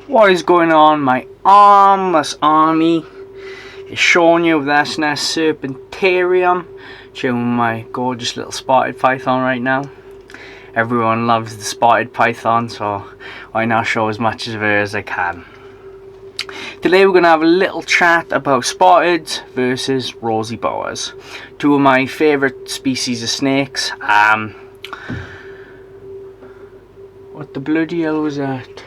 What is going on, my armless army? It's showing you with SNS Serpentarium, showing my gorgeous little spotted python right now. Everyone loves the spotted python, so I now show as much of her as I can. Today we're going to have a little chat about spotteds versus rosy boas, two of my favourite species of snakes. What the bloody hell was that?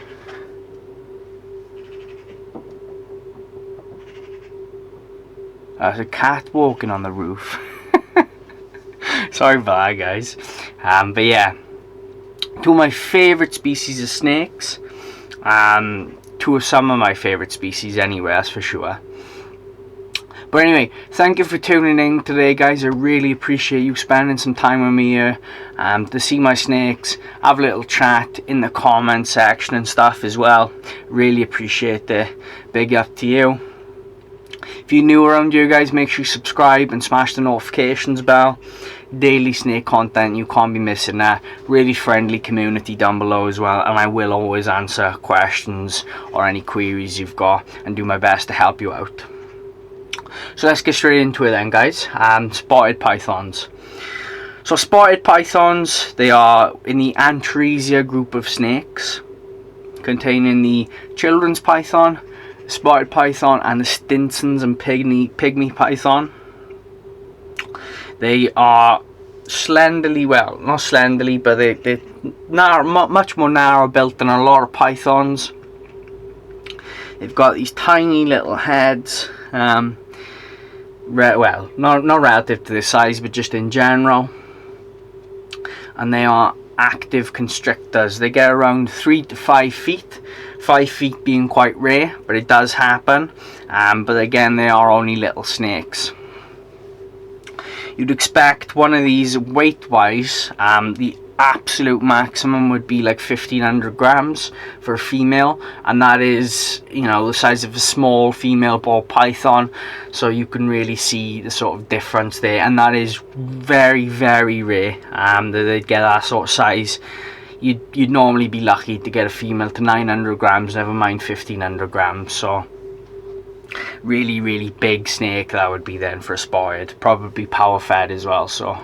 There's a cat walking on the roof. Sorry about that, guys. But yeah, two of my favourite species of snakes. Two of some of my favourite species anyway, that's for sure. But anyway, thank you for tuning in today, guys. I really appreciate you spending some time with me here to see my snakes, have a little chat in the comment section and stuff as well. Really appreciate the big up to you. If you're new around here, guys, make sure you subscribe and smash the notifications bell. Daily snake content, you can't be missing that. Really friendly community down below as well, and I will always answer questions or any queries you've got and do my best to help you out. So let's get straight into it then, guys. Spotted pythons. So spotted pythons, they are in the Anthrisia group of snakes, containing the children's python, spotted python, and the Stinsons and pygmy python. They are slenderly, well, not slenderly, but they're much more narrow built than a lot of pythons. They've got these tiny little heads, well, not relative to their size, but just in general. And they are active constrictors. They get around 3 to 5 feet. 5 feet being quite rare, but it does happen. But again, they are only little snakes. You'd expect one of these weight-wise, the absolute maximum would be like 1500 grams for a female, and that is, you know, the size of a small female ball python, so you can really see the sort of difference there, and that is very, very rare that they'd get that sort of size. You'd normally be lucky to get a female to 900 grams, never mind 1500 grams, so really, really big snake that would be then for a spotted, probably power fed as well. So,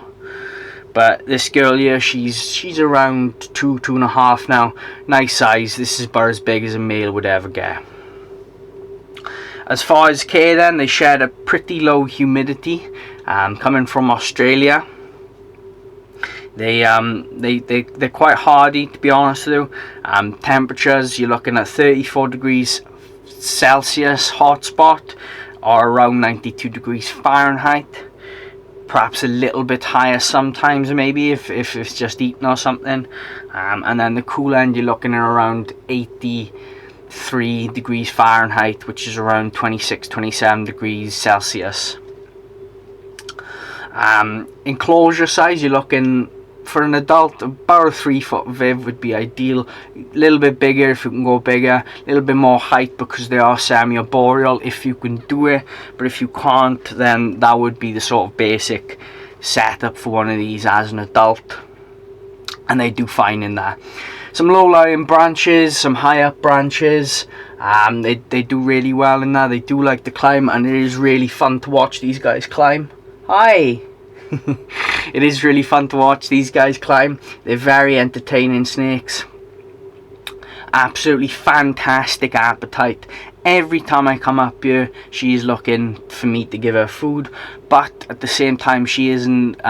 but this girl here, she's around 2.5 now. Nice size. This is about as big as a male would ever get. As far as care, then they shed a pretty low humidity, coming from Australia. They're quite hardy, to be honest with you. Temperatures, you're looking at 34 degrees Celsius hotspot, or around 92 degrees Fahrenheit. Perhaps a little bit higher sometimes, maybe if it's just eating or something. And then the cool end, you're looking at around 83 degrees Fahrenheit, which is around 26-27 degrees Celsius. Enclosure size, you're looking for an adult about a 3 foot viv would be ideal. A little bit bigger if you can go bigger, a little bit more height because they are semi-arboreal if you can do it, but if you can't, then that would be the sort of basic setup for one of these as an adult, and they do fine in that. Some low-lying branches, some high-up branches, they do really well in that. They do like to climb, and it is really fun to watch these guys climb. Hi! It is really fun to watch these guys climb. They're very entertaining snakes. Absolutely fantastic appetite. Every time I come up here, she is looking for me to give her food, but at the same time, she isn't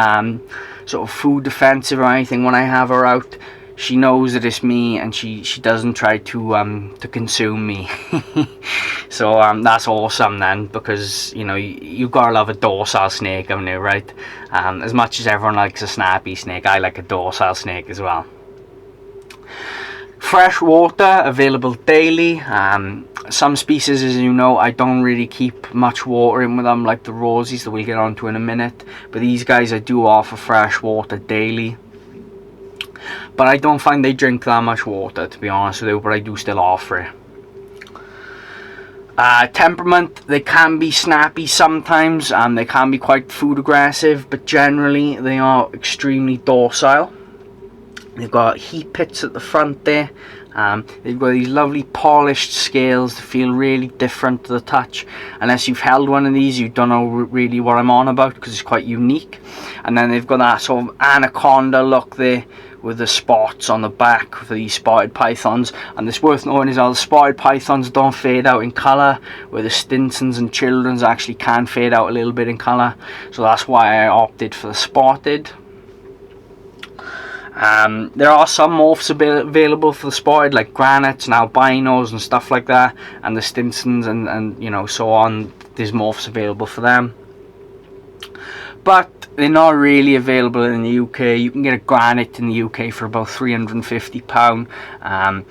sort of food defensive or anything when I have her out. She knows that it's me, and she doesn't try to consume me. So that's awesome then, because you know you gotta love a docile snake, haven't you, right? As much as everyone likes a snappy snake, I like a docile snake as well. Fresh water available daily. Some species, as you know, I don't really keep much water in with them, like the rosies that we'll get onto in a minute. But these guys, I do offer fresh water daily. But I don't find they drink that much water, to be honest with you, but I do still offer it. Temperament, they can be snappy sometimes, and they can be quite food aggressive, but generally they are extremely docile. They've got heat pits at the front there. They've got these lovely polished scales that feel really different to the touch. Unless you've held one of these, you don't know really what I'm on about, because it's quite unique. And then they've got that sort of anaconda look there with the spots on the back for these spotted pythons. And it's worth knowing as well, the spotted pythons don't fade out in colour, where the Stinsons and Children's actually can fade out a little bit in colour. So that's why I opted for the spotted. There are some morphs available for the spotted, like granites and albinos and stuff like that, and the Stinsons and you know, so on. There's morphs available for them, but they're not really available in the UK. You can get a granite in the UK for about £350.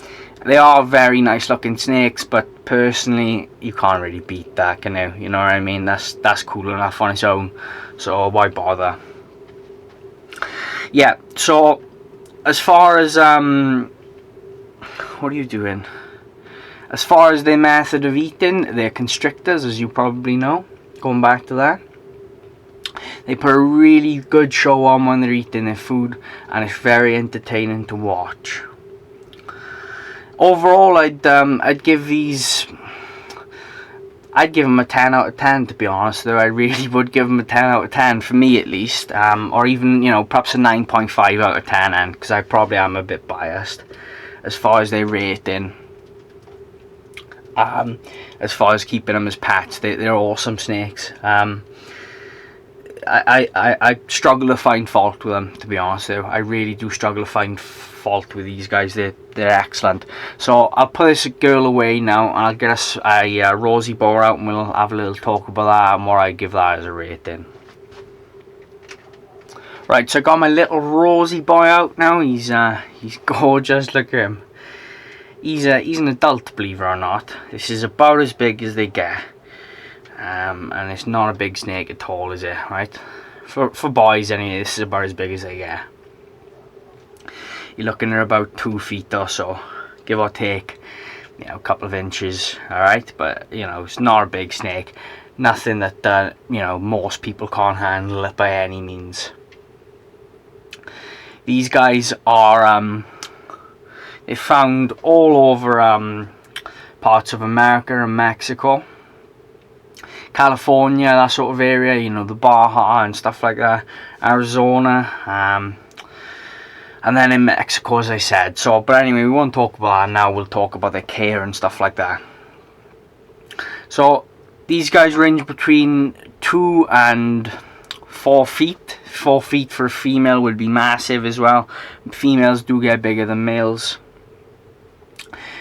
They are very nice looking snakes, but personally you can't really beat that, can you? You know what I mean? That's cool enough on its own, so why bother? Yeah, so as far as what are you doing? As far as their method of eating, they're constrictors, as you probably know. Going back to that, they put a really good show on when they're eating their food, and it's very entertaining to watch. Overall, I'd give them a 10 out of 10, to be honest. Though I really would give them a 10 out of 10, for me at least, or even, you know, perhaps a 9.5 out of 10, and because I probably am a bit biased as far as their rating. As far as keeping them as pets, they're awesome snakes. I struggle to find fault with them, to be honest. Though I really do struggle to find fault with these guys. They're excellent. So I'll put this girl away now, and I'll get us a rosy boa out, and we'll have a little talk about that and what I give that as a rating. Right, so I got my little rosy boy out now. He's gorgeous. Look at him. He's an adult, believe it or not. This is about as big as they get. And it's not a big snake at all, is it? Right? For boys anyway, this is about as big as they get. You're looking at about 2 feet or so, give or take, you know, a couple of inches. All right, but you know, it's not a big snake. Nothing that you know, most people can't handle it by any means. These guys are they're found all over parts of America and Mexico, California, that sort of area, you know, the Baja and stuff like that, Arizona, and then in Mexico, as I said. So, but anyway, we won't talk about that now. We'll talk about their care and stuff like that. So these guys range between 2 and 4 feet. 4 feet for a female would be massive as well. Females do get bigger than males.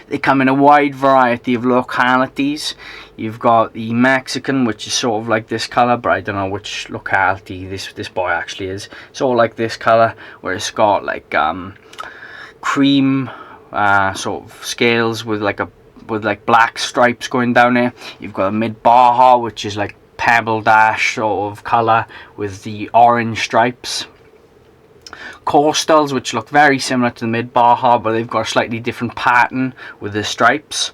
They come in a wide variety of localities. You've got the Mexican, which is sort of like this colour, but I don't know which locality this boy actually is. It's all like this colour, where it's got like cream sort of scales with like black stripes going down there. You've got a mid Baja, which is like pebble dash sort of colour with the orange stripes. Coastals, which look very similar to the mid Baja, but they've got a slightly different pattern with the stripes.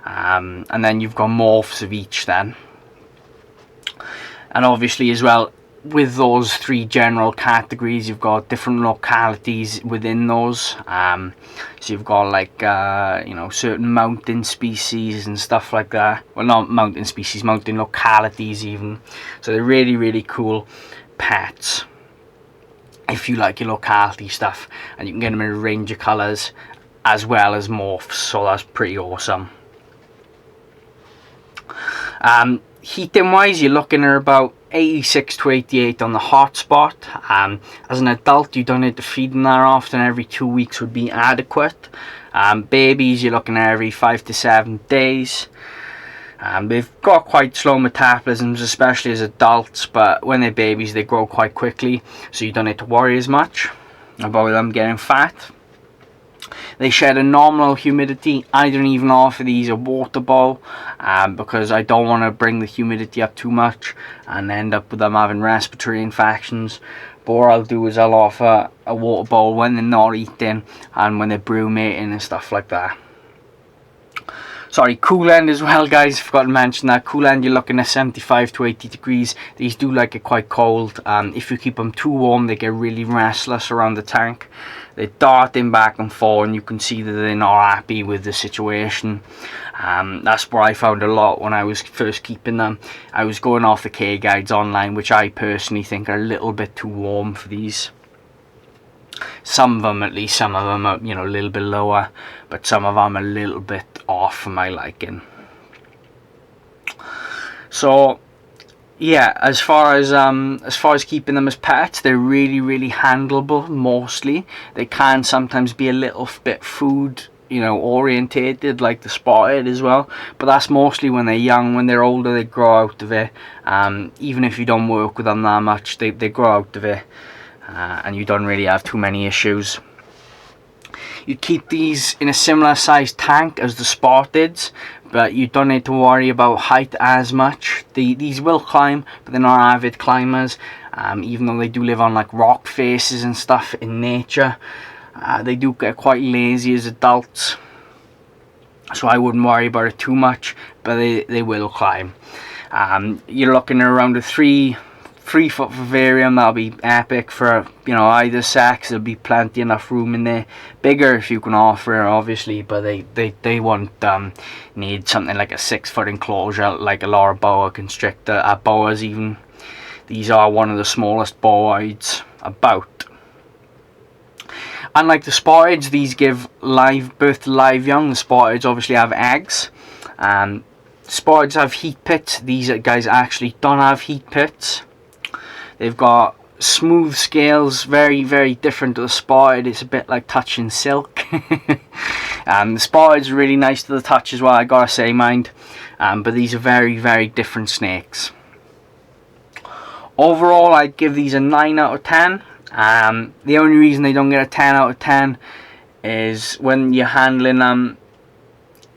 And then you've got morphs of each then. And obviously as well, with those 3 general categories, you've got different localities within those. So you've got like you know, certain mountain species and stuff like that. Well, not mountain species, mountain localities even. So they're really, really cool pets if you like your locality stuff, and you can get them in a range of colours as well as morphs, so that's pretty awesome. Heating wise, you're looking at about 86 to 88 on the hot spot. As an adult, you don't need to feed them that often. Every 2 weeks would be adequate. Babies, you're looking at every 5 to 7 days. They've got quite slow metabolisms, especially as adults, but when they're babies they grow quite quickly, so you don't need to worry as much about them getting fat. They shed a nominal humidity. I don't even offer these a water bowl because I don't want to bring the humidity up too much and end up with them having respiratory infections. But what I'll do is I'll offer a water bowl when they're not eating and when they're brumating and stuff like that. Sorry, cool end as well, guys. Forgot to mention that. Cool end, you're looking at 75 to 80 degrees. These do like it quite cold. If you keep them too warm, they get really restless around the tank. They're darting back and forth, and you can see that they're not happy with the situation. That's what I found a lot when I was first keeping them. I was going off the K guides online, which I personally think are a little bit too warm for these. Some of them, at least, some of them are, you know, a little bit lower, but some of them are a little bit off for my liking. So yeah, as far as keeping them as pets, they're really handleable. Mostly they can sometimes be a little bit food, you know, orientated, like the spotted as well, but that's mostly when they're young. When they're older, they grow out of it. Even if you don't work with them that much, they grow out of it. And you don't really have too many issues. You keep these in a similar sized tank as the spotteds, but you don't need to worry about height as much. These will climb, but they're not avid climbers. Even though they do live on like rock faces and stuff in nature, they do get quite lazy as adults. So I wouldn't worry about it too much, but they will climb. You're looking at around a 3-foot vivarium. That'll be epic for, you know, either sex. There'll be plenty enough room in there. Bigger if you can offer, obviously, but they won't need something like a 6-foot enclosure like a lot of boa constrictor boas. Even these are one of the smallest boids about. Unlike the spotted, these give birth to live young. The spotted obviously have eggs. Spotted have heat pits. These guys actually don't have heat pits. They've got smooth scales, very different to the spotted. It's a bit like touching silk. The spotted's really nice to the touch as well, I gotta say, mind. But these are very different snakes. Overall, I'd give these a 9 out of 10. The only reason they don't get a 10 out of 10 is when you're handling them,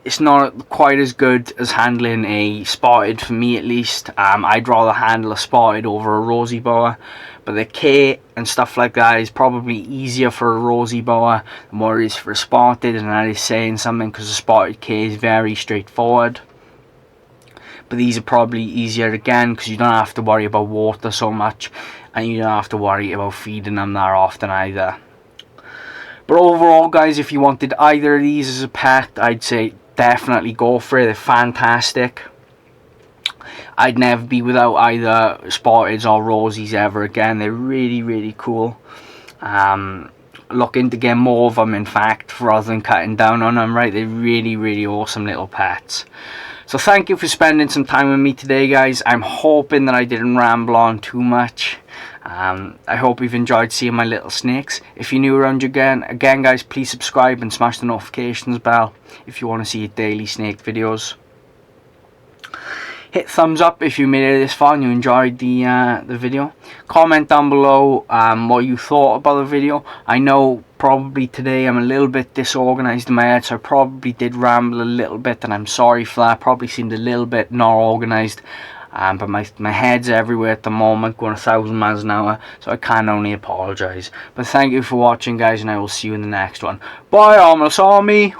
it's not quite as good as handling a spotted, for me at least. I'd rather handle a spotted over a rosy boa, but the K and stuff like that is probably easier for a rosy boa than what it is for a spotted, and that is saying something, because the spotted K is very straightforward. But these are probably easier again because you don't have to worry about water so much, and you don't have to worry about feeding them that often either. But overall, guys, if you wanted either of these as a pet, I'd say definitely go for it. They're fantastic. I'd never be without either spotteds or rosies ever again. They're really cool. Looking to get more of them, in fact, rather than cutting down on them, right? They're really awesome little pets. So thank you for spending some time with me today, guys. I'm hoping that I didn't ramble on too much. I hope you've enjoyed seeing my little snakes. If you're new around again guys, please subscribe and smash the notifications bell if you want to see daily snake videos. Hit thumbs up if you made it this far and you enjoyed the video. Comment down below what you thought about the video. I know probably today I'm a little bit disorganized in my head, so I probably did ramble a little bit, and I'm sorry for that. Probably seemed a little bit not organized. But my head's everywhere at the moment, going 1,000 miles an hour, so I can only apologise. But thank you for watching, guys, and I will see you in the next one. Bye, Armless Army.